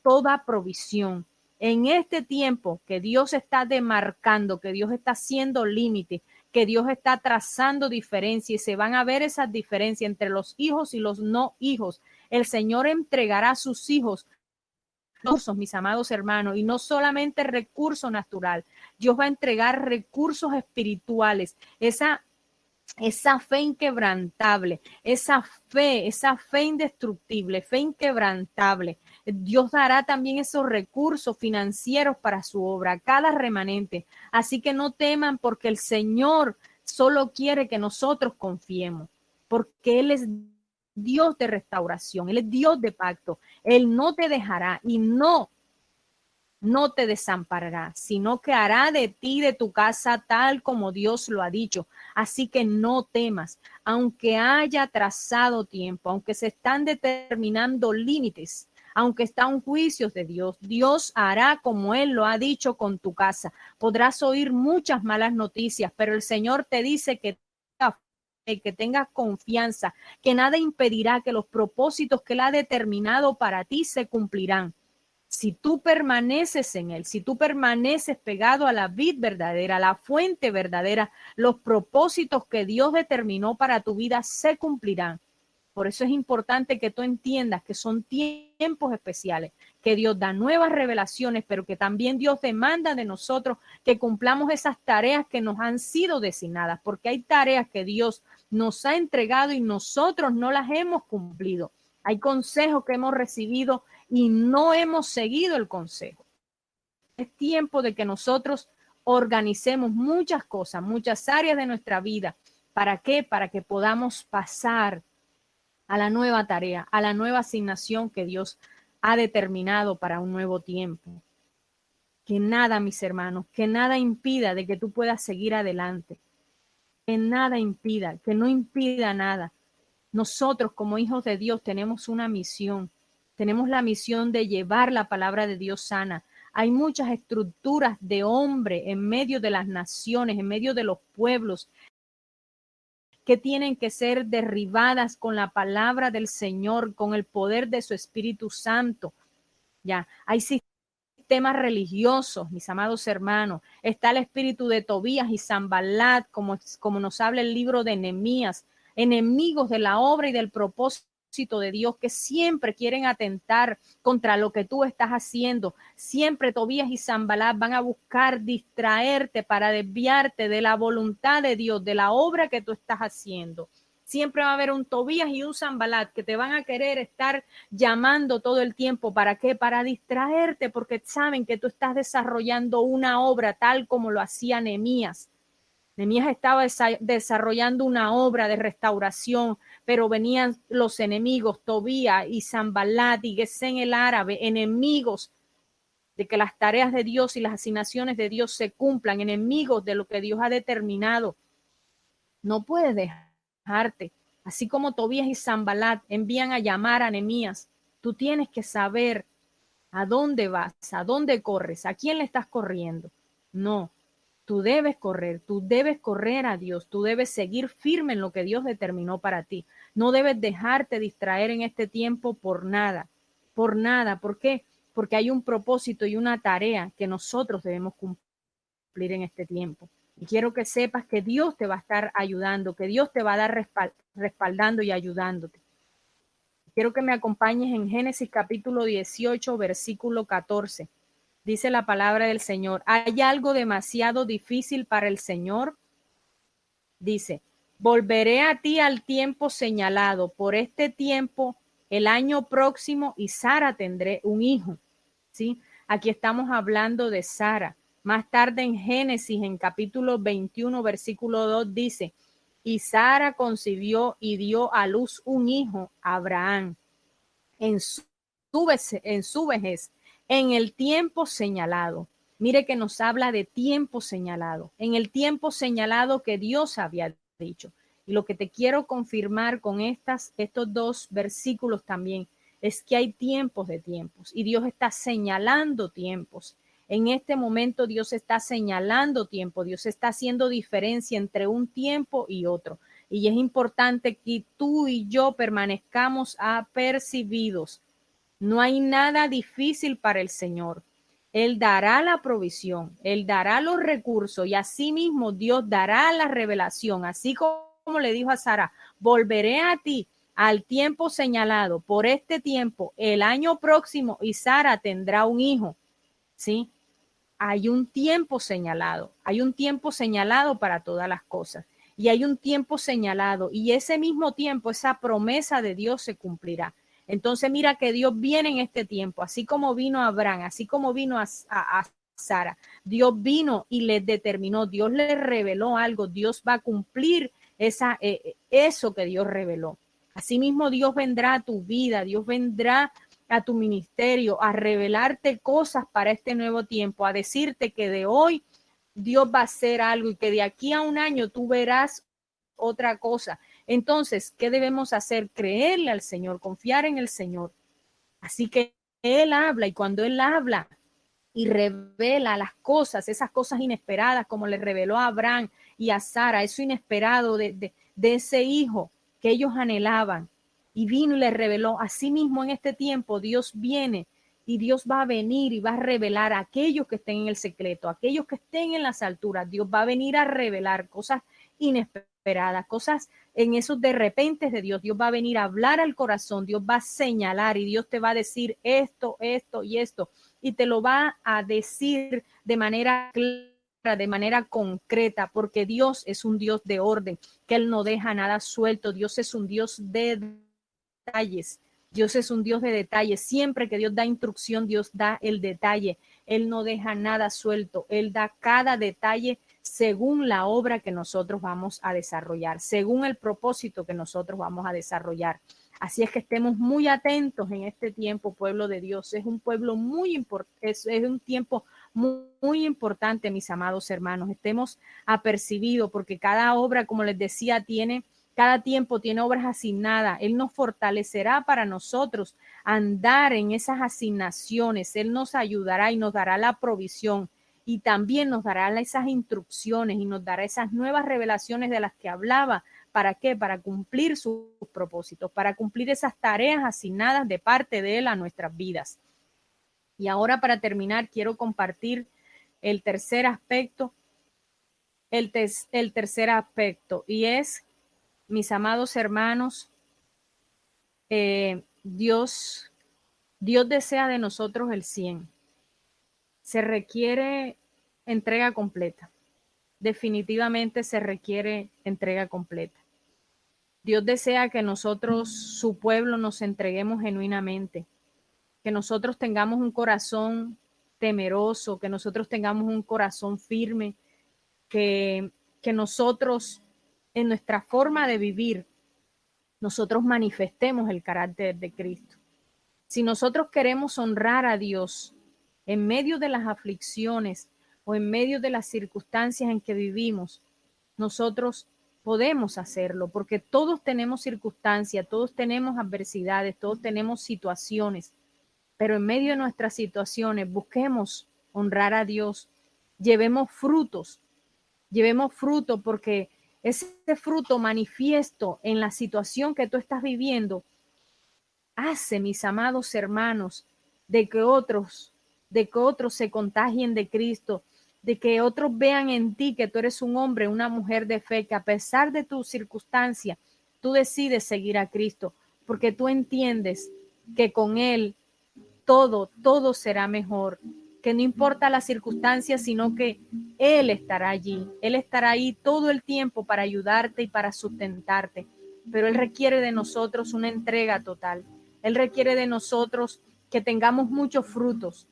toda provisión. En este tiempo que Dios está demarcando, que Dios está haciendo límite, que Dios está trazando diferencias y se van a ver esas diferencias entre los hijos y los no hijos. El Señor entregará a sus hijos recursos, mis amados hermanos, y no solamente recurso natural. Dios va a entregar recursos espirituales, esa fe inquebrantable, esa fe indestructible, fe inquebrantable. Dios dará también esos recursos financieros para su obra, cada remanente. Así que no teman, porque el Señor solo quiere que nosotros confiemos, porque Él es Dios de restauración, Él es Dios de pacto. Él no te dejará y no te desamparará, sino que hará de ti, de tu casa, tal como Dios lo ha dicho. Así que no temas, aunque haya trazado tiempo, aunque se están determinando límites, aunque están juicios de Dios, Dios hará como Él lo ha dicho con tu casa. Podrás oír muchas malas noticias, pero el Señor te dice que tengas confianza, que nada impedirá que los propósitos que Él ha determinado para ti se cumplirán. Si tú permaneces en Él, si tú permaneces pegado a la vid verdadera, a la fuente verdadera, los propósitos que Dios determinó para tu vida se cumplirán. Por eso es importante que tú entiendas que son tiempos especiales, que Dios da nuevas revelaciones, pero que también Dios demanda de nosotros que cumplamos esas tareas que nos han sido designadas, porque hay tareas que Dios nos ha entregado y nosotros no las hemos cumplido. Hay consejos que hemos recibido y no hemos seguido el consejo. Es tiempo de que nosotros organicemos muchas cosas, muchas áreas de nuestra vida. ¿Para qué? Para que podamos pasar a la nueva tarea, a la nueva asignación que Dios ha determinado para un nuevo tiempo. Que nada, mis hermanos, que nada impida de que tú puedas seguir adelante. Que nada impida, que no impida nada. Nosotros como hijos de Dios tenemos una misión. Tenemos la misión de llevar la palabra de Dios sana. Hay muchas estructuras de hombre en medio de las naciones, en medio de los pueblos, que tienen que ser derribadas con la palabra del Señor, con el poder de su Espíritu Santo. Ya, hay sistemas religiosos, mis amados hermanos. Está el espíritu de Tobías y Sanballat, como nos habla el libro de Nehemías, enemigos de la obra y del propósito de Dios que siempre quieren atentar contra lo que tú estás haciendo. Siempre Tobías y Sanbalat van a buscar distraerte para desviarte de la voluntad de Dios, de la obra que tú estás haciendo. Siempre va a haber un Tobías y un Sanbalat que te van a querer estar llamando todo el tiempo. ¿Para qué? Para distraerte, porque saben que tú estás desarrollando una obra tal como lo hacía Nehemías. Nehemías estaba desarrollando una obra de restauración, pero venían los enemigos, Tobías y Sanbalat y Gesem el árabe, enemigos de que las tareas de Dios y las asignaciones de Dios se cumplan, enemigos de lo que Dios ha determinado. No puedes dejarte. Así como Tobías y Sanbalat envían a llamar a Nehemías, tú tienes que saber a dónde vas, a dónde corres, a quién le estás corriendo. No, tú debes correr a Dios, tú debes seguir firme en lo que Dios determinó para ti. No debes dejarte distraer en este tiempo por nada, por nada. ¿Por qué? Porque hay un propósito y una tarea que nosotros debemos cumplir en este tiempo. Y quiero que sepas que Dios te va a estar ayudando, que Dios te va a dar respaldando y ayudándote. Quiero que me acompañes en Génesis capítulo 18, versículo 14. Dice la palabra del Señor: ¿hay algo demasiado difícil para el Señor? Dice: volveré a ti al tiempo señalado. Por este tiempo, el año próximo, y Sara tendré un hijo. ¿Sí? Aquí estamos hablando de Sara. Más tarde en Génesis, en capítulo 21, versículo 2, dice: y Sara concibió y dio a luz un hijo, Abraham, en su vejez, en el tiempo señalado. Mire que nos habla de tiempo señalado, en el tiempo señalado que Dios había dicho. Y lo que te quiero confirmar con estos dos versículos también es que hay tiempos de tiempos y Dios está señalando tiempos. En este momento Dios está señalando tiempo, Dios está haciendo diferencia entre un tiempo y otro. Y es importante que tú y yo permanezcamos apercibidos. No hay nada difícil para el Señor. Él dará la provisión, Él dará los recursos y asimismo Dios dará la revelación. Así como le dijo a Sara: volveré a ti al tiempo señalado, por este tiempo, el año próximo, y Sara tendrá un hijo. ¿Sí? Hay un tiempo señalado para todas las cosas. Y hay un tiempo señalado y ese mismo tiempo, esa promesa de Dios se cumplirá. Entonces mira que Dios viene en este tiempo, así como vino a Abraham, así como vino a Sara. Dios vino y les determinó, Dios les reveló algo, Dios va a cumplir eso que Dios reveló. Asimismo Dios vendrá a tu vida, Dios vendrá a tu ministerio, a revelarte cosas para este nuevo tiempo, a decirte que de hoy Dios va a hacer algo y que de aquí a un año tú verás otra cosa. Entonces, ¿qué debemos hacer? Creerle al Señor, confiar en el Señor. Así que Él habla y cuando Él habla y revela las cosas, esas cosas inesperadas, como le reveló a Abraham y a Sara, eso inesperado de ese hijo que ellos anhelaban, y vino y les reveló. Así mismo en este tiempo Dios viene y Dios va a venir y va a revelar a aquellos que estén en el secreto, a aquellos que estén en las alturas. Dios va a venir a revelar cosas inesperadas, cosas en esos de repente de Dios. Dios va a venir a hablar al corazón, Dios va a señalar y Dios te va a decir esto, esto y esto, y te lo va a decir de manera clara, de manera concreta, porque Dios es un Dios de orden, que Él no deja nada suelto. Dios es un Dios de detalles. Dios es un Dios de detalles. Siempre que Dios da instrucción, Dios da el detalle. Él no deja nada suelto. Él da cada detalle según la obra que nosotros vamos a desarrollar, según el propósito que nosotros vamos a desarrollar. Así es que estemos muy atentos en este tiempo, pueblo de Dios. Es un pueblo muy importante, es un tiempo muy importante, mis amados hermanos. Estemos apercibidos porque cada obra, como les decía, cada tiempo tiene obras asignadas. Él nos fortalecerá para nosotros andar en esas asignaciones. Él nos ayudará y nos dará la provisión y también nos dará esas instrucciones y nos dará esas nuevas revelaciones de las que hablaba. ¿Para qué? Para cumplir sus propósitos, para cumplir esas tareas asignadas de parte de Él a nuestras vidas. Y ahora, para terminar, quiero compartir el tercer aspecto, y es, mis amados hermanos, Dios desea de nosotros el 100. Se requiere entrega completa. Definitivamente se requiere entrega completa. Dios desea que nosotros, su pueblo, nos entreguemos genuinamente, que nosotros tengamos un corazón temeroso, que nosotros tengamos un corazón firme, que nosotros, en nuestra forma de vivir, nosotros manifestemos el carácter de Cristo. Si nosotros queremos honrar a Dios en medio de las aflicciones o en medio de las circunstancias en que vivimos, nosotros podemos hacerlo, porque todos tenemos circunstancias, todos tenemos adversidades, todos tenemos situaciones, pero en medio de nuestras situaciones busquemos honrar a Dios, llevemos fruto, porque ese fruto manifiesto en la situación que tú estás viviendo hace, mis amados hermanos, de que otros se contagien de Cristo, de que otros vean en ti que tú eres un hombre, una mujer de fe, que a pesar de tu circunstancia, tú decides seguir a Cristo, porque tú entiendes que con Él todo será mejor, que no importa la circunstancia, sino que Él estará allí, Él estará ahí todo el tiempo para ayudarte y para sustentarte, pero Él requiere de nosotros una entrega total. Él requiere de nosotros que tengamos muchos frutos.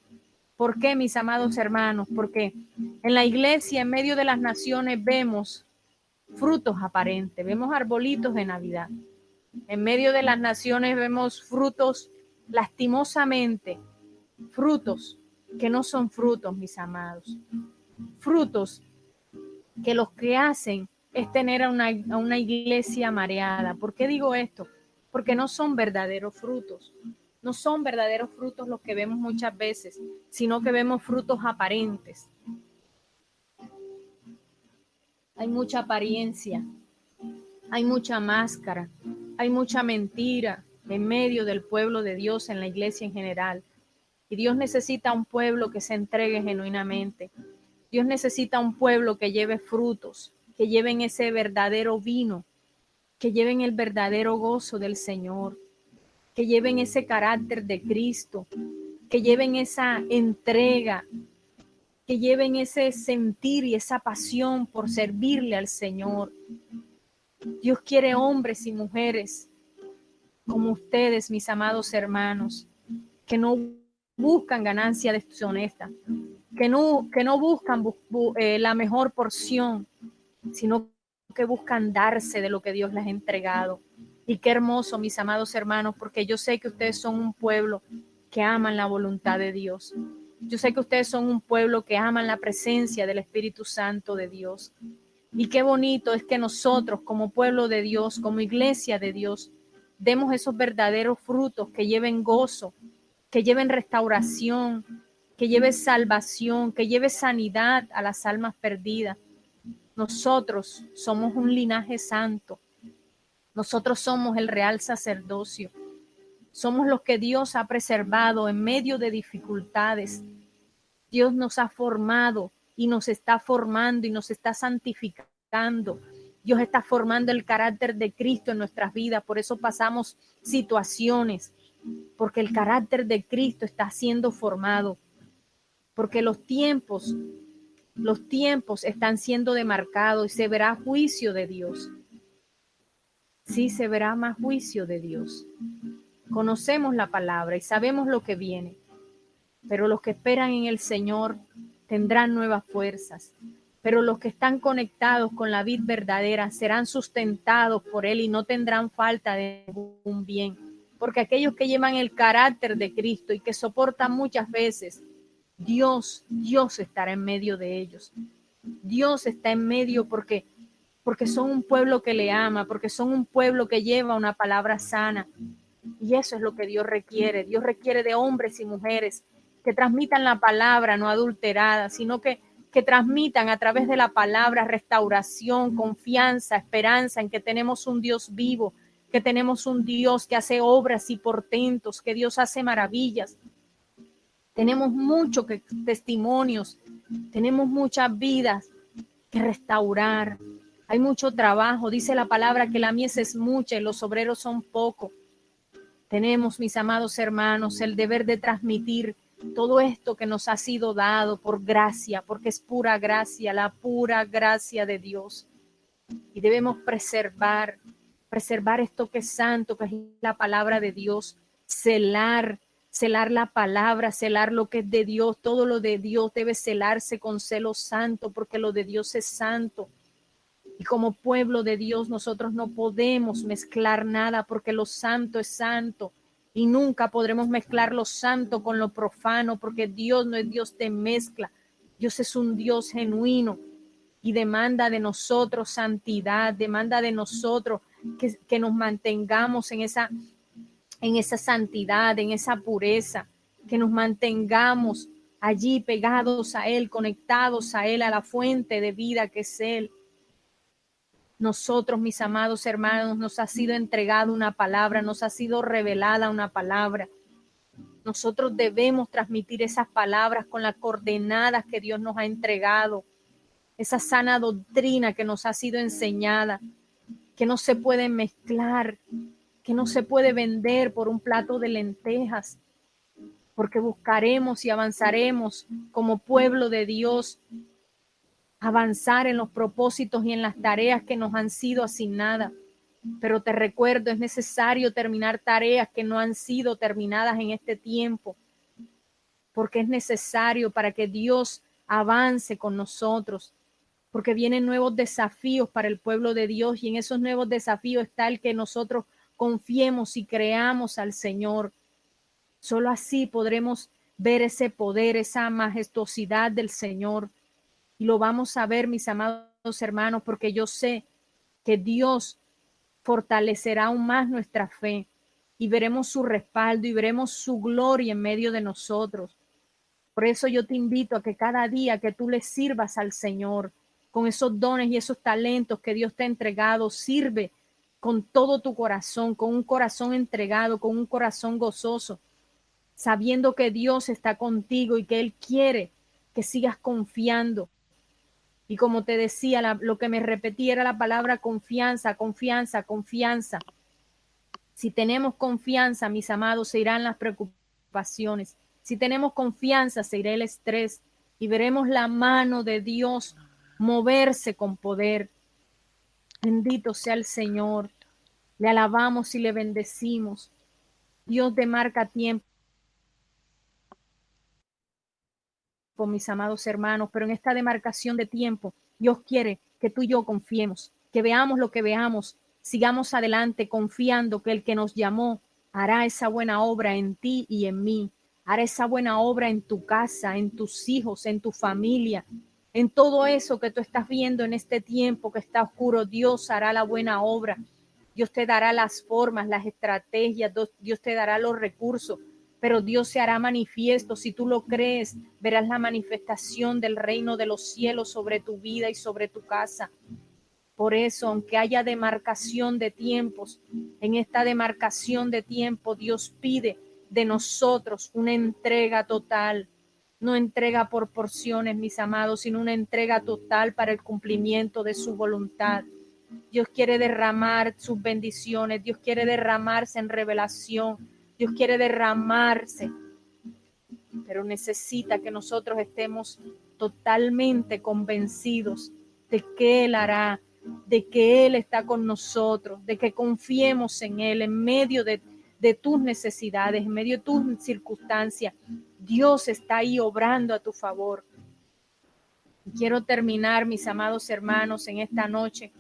¿Por qué, mis amados hermanos? Porque en la iglesia, en medio de las naciones, vemos frutos aparentes, vemos arbolitos de Navidad. En medio de las naciones vemos frutos, lastimosamente, frutos que no son frutos, mis amados. Frutos que los que hacen es tener a una iglesia mareada. ¿Por qué digo esto? Porque no son verdaderos frutos. No son verdaderos frutos los que vemos muchas veces, sino que vemos frutos aparentes. Hay mucha apariencia, hay mucha máscara, hay mucha mentira en medio del pueblo de Dios, en la iglesia en general. Y Dios necesita un pueblo que se entregue genuinamente. Dios necesita un pueblo que lleve frutos, que lleven ese verdadero vino, que lleven el verdadero gozo del Señor, que lleven ese carácter de Cristo, que lleven esa entrega, que lleven ese sentir y esa pasión por servirle al Señor. Dios quiere hombres y mujeres como ustedes, mis amados hermanos, que no buscan ganancia deshonesta, que no buscan la mejor porción, sino que buscan darse de lo que Dios les ha entregado. Y qué hermoso, mis amados hermanos, porque yo sé que ustedes son un pueblo que aman la voluntad de Dios. Yo sé que ustedes son un pueblo que aman la presencia del Espíritu Santo de Dios. Y qué bonito es que nosotros, como pueblo de Dios, como iglesia de Dios, demos esos verdaderos frutos que lleven gozo, que lleven restauración, que lleven salvación, que lleven sanidad a las almas perdidas. Nosotros somos un linaje santo. Nosotros somos el real sacerdocio. Somos los que Dios ha preservado en medio de dificultades. Dios nos ha formado y nos está formando y nos está santificando. Dios está formando el carácter de Cristo en nuestras vidas. Por eso pasamos situaciones, porque el carácter de Cristo está siendo formado. Porque los tiempos están siendo demarcados y se verá juicio de Dios. Sí, se verá más juicio de Dios. Conocemos la palabra y sabemos lo que viene, pero los que esperan en el Señor tendrán nuevas fuerzas. Pero los que están conectados con la vid verdadera serán sustentados por Él y no tendrán falta de ningún bien. Porque aquellos que llevan el carácter de Cristo y que soportan muchas veces, Dios estará en medio de ellos. Dios está en medio porque son un pueblo que le ama, porque son un pueblo que lleva una palabra sana. Y eso es lo que Dios requiere. Dios requiere de hombres y mujeres que transmitan la palabra no adulterada, sino que transmitan a través de la palabra restauración, confianza, esperanza en que tenemos un Dios vivo, que tenemos un Dios que hace obras y portentos, que Dios hace maravillas. Tenemos muchos testimonios, tenemos muchas vidas que restaurar. Hay mucho trabajo. Dice la palabra que la mies es mucha y los obreros son pocos. Tenemos, mis amados hermanos, el deber de transmitir todo esto que nos ha sido dado por gracia, porque es pura gracia, la pura gracia de Dios. Y debemos preservar esto que es santo, que es la palabra de Dios, celar la palabra, celar lo que es de Dios. Todo lo de Dios debe celarse con celo santo, porque lo de Dios es santo. Y como pueblo de Dios nosotros no podemos mezclar nada, porque lo santo es santo. Y nunca podremos mezclar lo santo con lo profano, porque Dios no es Dios de mezcla. Dios es un Dios genuino y demanda de nosotros santidad, demanda de nosotros que nos mantengamos en esa santidad, en esa pureza, que nos mantengamos allí pegados a Él, conectados a Él, a la fuente de vida que es Él. Nosotros, mis amados hermanos, nos ha sido entregada una palabra, nos ha sido revelada una palabra. Nosotros debemos transmitir esas palabras con las coordenadas que Dios nos ha entregado, esa sana doctrina que nos ha sido enseñada, que no se puede mezclar, que no se puede vender por un plato de lentejas, porque buscaremos y avanzaremos como pueblo de Dios, avanzar en los propósitos y en las tareas que nos han sido asignadas. Pero te recuerdo, es necesario terminar tareas que no han sido terminadas en este tiempo, porque es necesario para que Dios avance con nosotros, porque vienen nuevos desafíos para el pueblo de Dios, y en esos nuevos desafíos está el que nosotros confiemos y creamos al Señor. Solo así podremos ver ese poder, esa majestuosidad del Señor. Y lo vamos a ver, mis amados hermanos, porque yo sé que Dios fortalecerá aún más nuestra fe y veremos su respaldo y veremos su gloria en medio de nosotros. Por eso yo te invito a que cada día que tú le sirvas al Señor con esos dones y esos talentos que Dios te ha entregado, sirve con todo tu corazón, con un corazón entregado, con un corazón gozoso, sabiendo que Dios está contigo y que Él quiere que sigas confiando. Y como te decía, lo que me repetía era la palabra confianza, confianza, confianza. Si tenemos confianza, mis amados, se irán las preocupaciones. Si tenemos confianza, se irá el estrés y veremos la mano de Dios moverse con poder. Bendito sea el Señor. Le alabamos y le bendecimos. Dios demarca tiempo, mis amados hermanos, pero en esta demarcación de tiempo, Dios quiere que tú y yo confiemos, que veamos lo que veamos, sigamos adelante confiando que el que nos llamó hará esa buena obra en ti y en mí, hará esa buena obra en tu casa, en tus hijos, en tu familia, en todo eso que tú estás viendo en este tiempo que está oscuro. Dios hará la buena obra. Dios te dará las formas, las estrategias, Dios te dará los recursos, pero Dios se hará manifiesto. Si tú lo crees, verás la manifestación del reino de los cielos sobre tu vida y sobre tu casa. Por eso, aunque haya demarcación de tiempos, en esta demarcación de tiempo, Dios pide de nosotros una entrega total, no entrega por porciones, mis amados, sino una entrega total para el cumplimiento de su voluntad. Dios quiere derramar sus bendiciones, Dios quiere derramarse en revelación, Dios quiere derramarse, pero necesita que nosotros estemos totalmente convencidos de que Él hará, de que Él está con nosotros, de que confiemos en Él en medio de tus necesidades, en medio de tus circunstancias. Dios está ahí obrando a tu favor. Quiero terminar, mis amados hermanos, en esta noche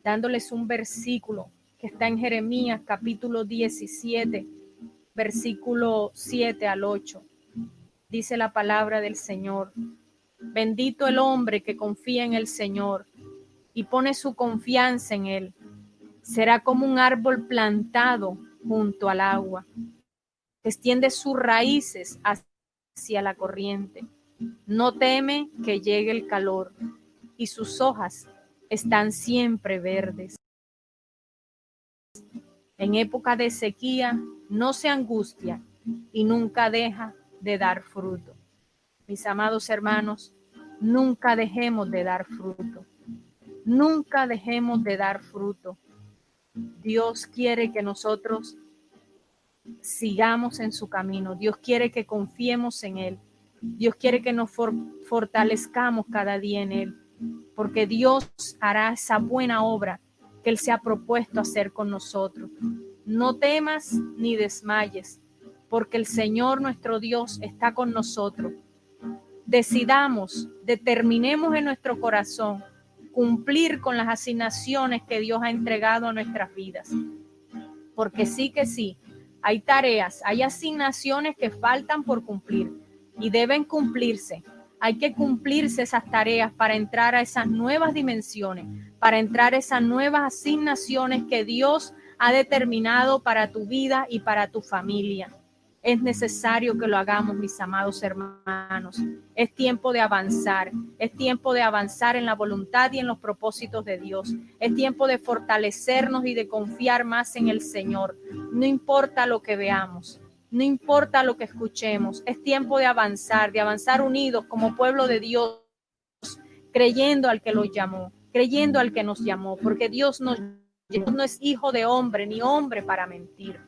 dándoles un versículo que está en Jeremías capítulo 17, versículo 7 al 8. Dice la palabra del Señor: bendito el hombre que confía en el Señor y pone su confianza en Él. Será como un árbol plantado junto al agua, que extiende sus raíces hacia la corriente. No teme que llegue el calor y sus hojas están siempre verdes. En época de sequía no se angustia y nunca deja de dar fruto. Mis amados hermanos, nunca dejemos de dar fruto. Nunca dejemos de dar fruto. Dios quiere que nosotros sigamos en su camino. Dios quiere que confiemos en Él. Dios quiere que nos fortalezcamos cada día en Él, porque Dios hará esa buena obra que Él se ha propuesto hacer con nosotros. No temas ni desmayes, porque el Señor nuestro Dios está con nosotros. Determinemos en nuestro corazón cumplir con las asignaciones que Dios ha entregado a nuestras vidas. Porque sí que sí, hay tareas, hay asignaciones que faltan por cumplir y deben cumplirse. Hay que cumplirse esas tareas para entrar a esas nuevas dimensiones, para entrar a esas nuevas asignaciones que Dios ha determinado para tu vida y para tu familia. Es necesario que lo hagamos, mis amados hermanos. Es tiempo de avanzar. Es tiempo de avanzar en la voluntad y en los propósitos de Dios. Es tiempo de fortalecernos y de confiar más en el Señor. No importa lo que veamos, no importa lo que escuchemos. Es tiempo de avanzar unidos como pueblo de Dios, creyendo al que los llamó, creyendo al que nos llamó, porque Dios no es hijo de hombre, ni hombre para mentir.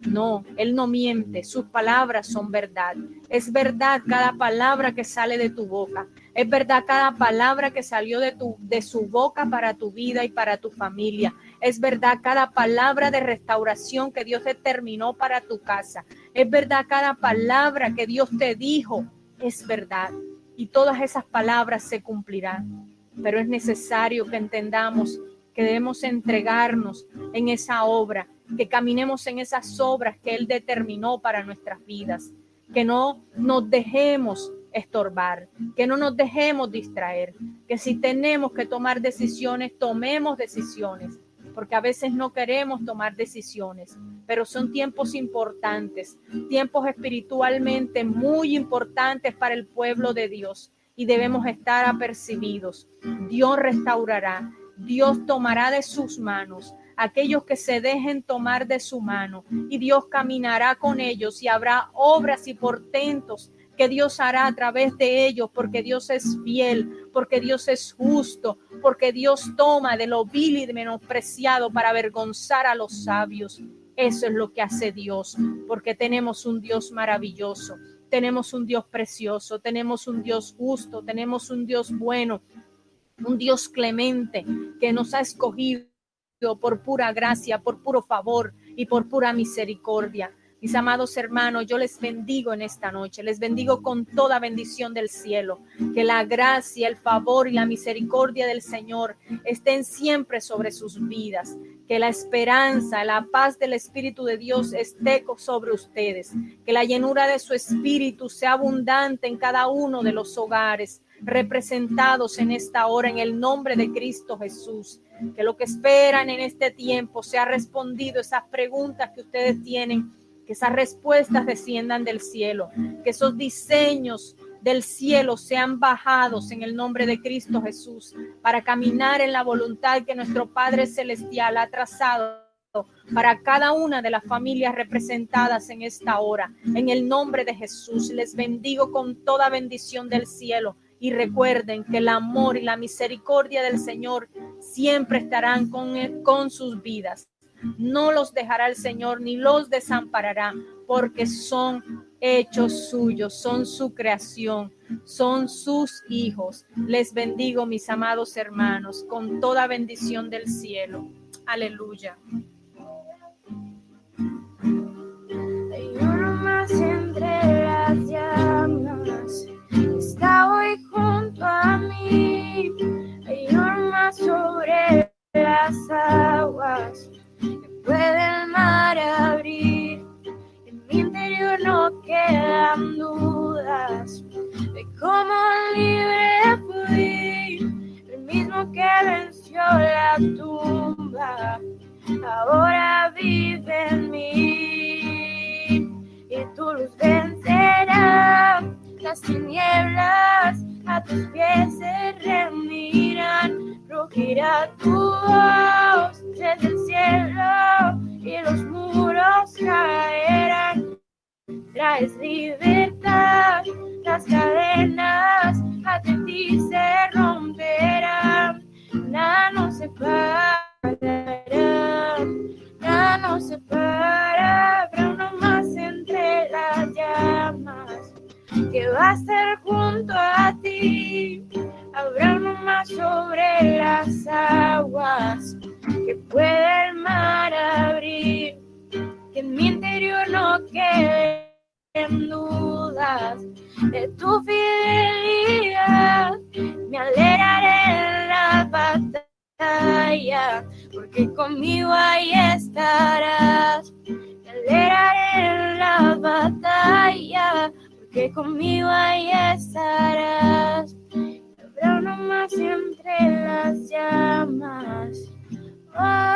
No, Él no miente, sus palabras son verdad. Es verdad cada palabra que sale de tu boca. Es verdad cada palabra que salió de su boca para tu vida y para tu familia. Es verdad cada palabra de restauración que Dios determinó para tu casa. Es verdad cada palabra que Dios te dijo. Es verdad. Y todas esas palabras se cumplirán. Pero es necesario que entendamos que debemos entregarnos en esa obra, que caminemos en esas obras que Él determinó para nuestras vidas, que no nos dejemos estorbar, que no nos dejemos distraer, que si tenemos que tomar decisiones, tomemos decisiones, porque a veces no queremos tomar decisiones, pero son tiempos importantes, tiempos espiritualmente muy importantes para el pueblo de Dios y debemos estar apercibidos. Dios restaurará, Dios tomará de sus manos aquellos que se dejen tomar de su mano y Dios caminará con ellos y habrá obras y portentos que Dios hará a través de ellos, porque Dios es fiel, porque Dios es justo, porque Dios toma de lo vil y de menospreciado para avergonzar a los sabios. Eso es lo que hace Dios, porque tenemos un Dios maravilloso, tenemos un Dios precioso, tenemos un Dios justo, tenemos un Dios bueno, un Dios clemente que nos ha escogido por pura gracia, por puro favor y por pura misericordia. Mis amados hermanos, yo les bendigo en esta noche, les bendigo con toda bendición del cielo, que la gracia, el favor y la misericordia del Señor estén siempre sobre sus vidas, que la esperanza, la paz del Espíritu de Dios esté sobre ustedes, que la llenura de su Espíritu sea abundante en cada uno de los hogares representados en esta hora en el nombre de Cristo Jesús, que lo que esperan en este tiempo sea respondido, esas preguntas que ustedes tienen, que esas respuestas desciendan del cielo, que esos diseños del cielo sean bajados en el nombre de Cristo Jesús para caminar en la voluntad que nuestro Padre Celestial ha trazado para cada una de las familias representadas en esta hora. En el nombre de Jesús les bendigo con toda bendición del cielo y recuerden que el amor y la misericordia del Señor siempre estarán con sus vidas. No los dejará el Señor ni los desamparará, porque son hechos suyos, son su creación, son sus hijos. Les bendigo, mis amados hermanos, con toda bendición del cielo. Aleluya. Hay uno más entre las llamas, está hoy junto a mí. Hay uno más sobre las aguas, puede el mar abrir. En mi interior no quedan dudas de cómo libre fui. El mismo que venció la tumba ahora vive en mí, y tu luz vencerá las tinieblas, a tus pies se reunirán, rugirá tu voz desde el cielo y los muros caerán. Traes libertad, las cadenas ante ti se romperán, nada nos separa igualará, nada nos separa, habrá uno más entre las llamas, que va a estar junto a ti, habrá uno más sobre las aguas, que puede el mar abrir, que en mi interior no queden dudas de tu fidelidad, me alegraré en la batalla, porque conmigo ahí estarás, me alegraré en la batalla, porque conmigo ahí estarás, habrá uno más entre las llamas. Oh,